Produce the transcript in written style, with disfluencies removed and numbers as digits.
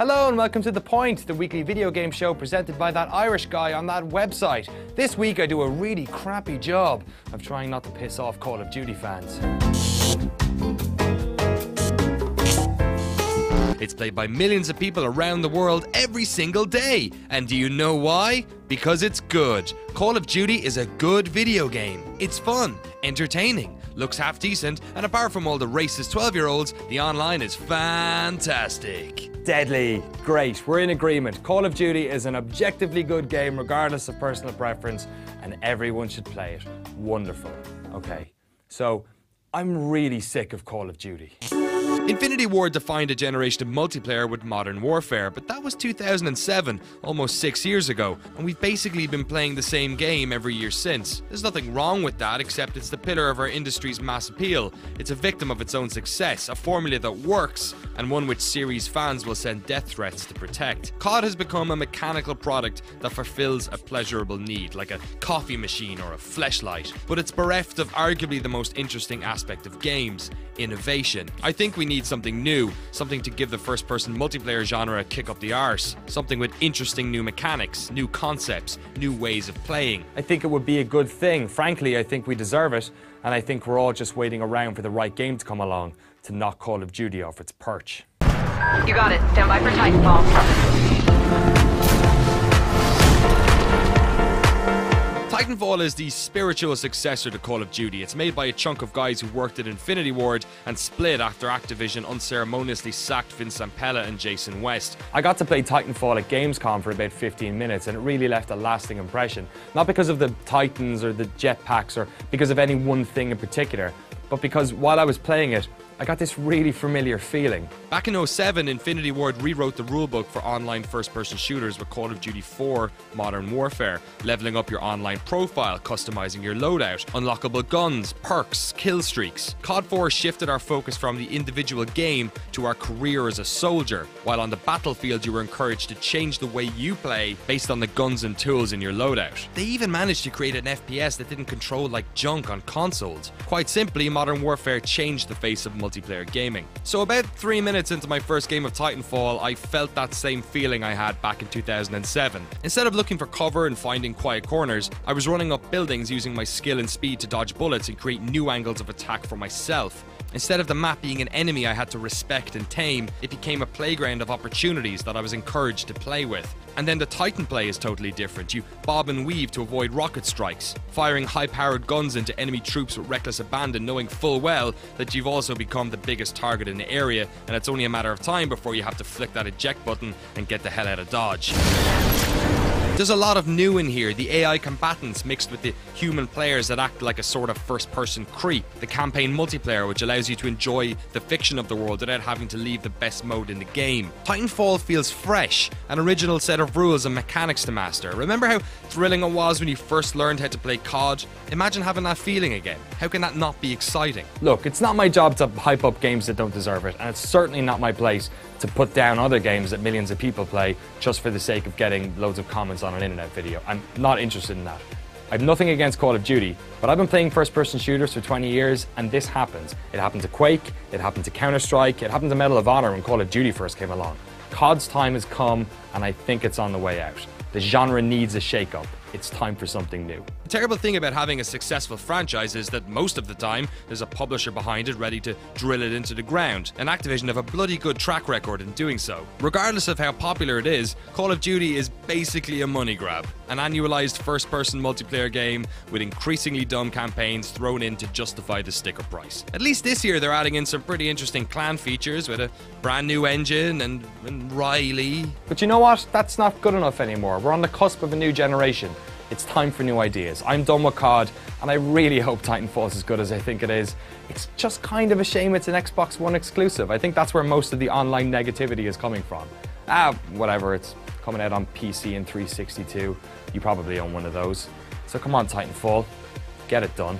Hello and welcome to The Point, the weekly video game show presented by that Irish guy on that website. This week I do a really crappy job of trying not to piss off Call of Duty fans. It's played by millions of people around the world every single day. And do you know why? Because it's good. Call of Duty is a good video game. It's fun, entertaining, looks half decent, and apart from all the racist 12-year-olds, the online is fantastic. Deadly. Great. We're in agreement. Call of Duty is an objectively good game regardless of personal preference, and everyone should play it. Wonderful. Okay, so I'm really sick of Call of Duty. Infinity Ward defined a generation of multiplayer with Modern Warfare, but that was 2007, almost 6 years ago, and we've basically been playing the same game every year since. There's nothing wrong with that, except it's the pillar of our industry's mass appeal. It's a victim of its own success, a formula that works, and one which series fans will send death threats to protect. COD has become a mechanical product that fulfills a pleasurable need, like a coffee machine or a fleshlight, but it's bereft of arguably the most interesting aspect of games: innovation. I think we need something new, something to give the first-person multiplayer genre a kick up the arse, something with interesting new mechanics, new concepts, new ways of playing. I think it would be a good thing. Frankly, I think we deserve it, and I think we're all just waiting around for the right game to come along to knock Call of Duty off its perch. You got it. Stand by for Titanfall. Titanfall is the spiritual successor to Call of Duty. It's made by a chunk of guys who worked at Infinity Ward and split after Activision unceremoniously sacked Vince Zampella and Jason West. I got to play Titanfall at Gamescom for about 15 minutes and it really left a lasting impression. Not because of the Titans or the jetpacks or because of any one thing in particular, but because while I was playing it, I got this really familiar feeling. Back in 2007, Infinity Ward rewrote the rulebook for online first-person shooters with Call of Duty 4 Modern Warfare, leveling up your online profile, customizing your loadout, unlockable guns, perks, kill streaks. COD 4 shifted our focus from the individual game to our career as a soldier, while on the battlefield you were encouraged to change the way you play based on the guns and tools in your loadout. They even managed to create an FPS that didn't control like junk on consoles. Quite simply, Modern Warfare changed the face of multiplayer gaming. So about 3 minutes into my first game of Titanfall, I felt that same feeling I had back in 2007. Instead of looking for cover and finding quiet corners, I was running up buildings using my skill and speed to dodge bullets and create new angles of attack for myself. Instead of the map being an enemy I had to respect and tame, it became a playground of opportunities that I was encouraged to play with. And then the Titan play is totally different. You bob and weave to avoid rocket strikes, firing high-powered guns into enemy troops with reckless abandon, knowing full well that you've also become the biggest target in the area, and it's only a matter of time before you have to flick that eject button and get the hell out of Dodge. There's a lot of new in here, the AI combatants mixed with the human players that act like a sort of first-person creep, the campaign multiplayer which allows you to enjoy the fiction of the world without having to leave the best mode in the game. Titanfall feels fresh, an original set of rules and mechanics to master. Remember how thrilling it was when you first learned how to play COD? Imagine having that feeling again. How can that not be exciting? Look, it's not my job to hype up games that don't deserve it, and it's certainly not my place to put down other games that millions of people play just for the sake of getting loads of comments on an internet video. I'm not interested in that. I have nothing against Call of Duty, but I've been playing first-person shooters for 20 years, and this happens. It happened to Quake, it happened to Counter-Strike, it happened to Medal of Honor when Call of Duty first came along. COD's time has come, and I think it's on the way out. The genre needs a shake-up. It's time for something new. The terrible thing about having a successful franchise is that most of the time there's a publisher behind it ready to drill it into the ground, and Activision have a bloody good track record in doing so. Regardless of how popular it is, Call of Duty is basically a money grab, an annualized first-person multiplayer game with increasingly dumb campaigns thrown in to justify the sticker price. At least this year they're adding in some pretty interesting clan features with a brand new engine and Riley. But you know what? That's not good enough anymore. We're on the cusp of a new generation. It's time for new ideas. I'm done with COD, and I really hope Titanfall's as good as I think it is. It's just kind of a shame it's an Xbox One exclusive. I think that's where most of the online negativity is coming from. Whatever, it's coming out on PC and 360 too. You probably own one of those. So come on, Titanfall, get it done.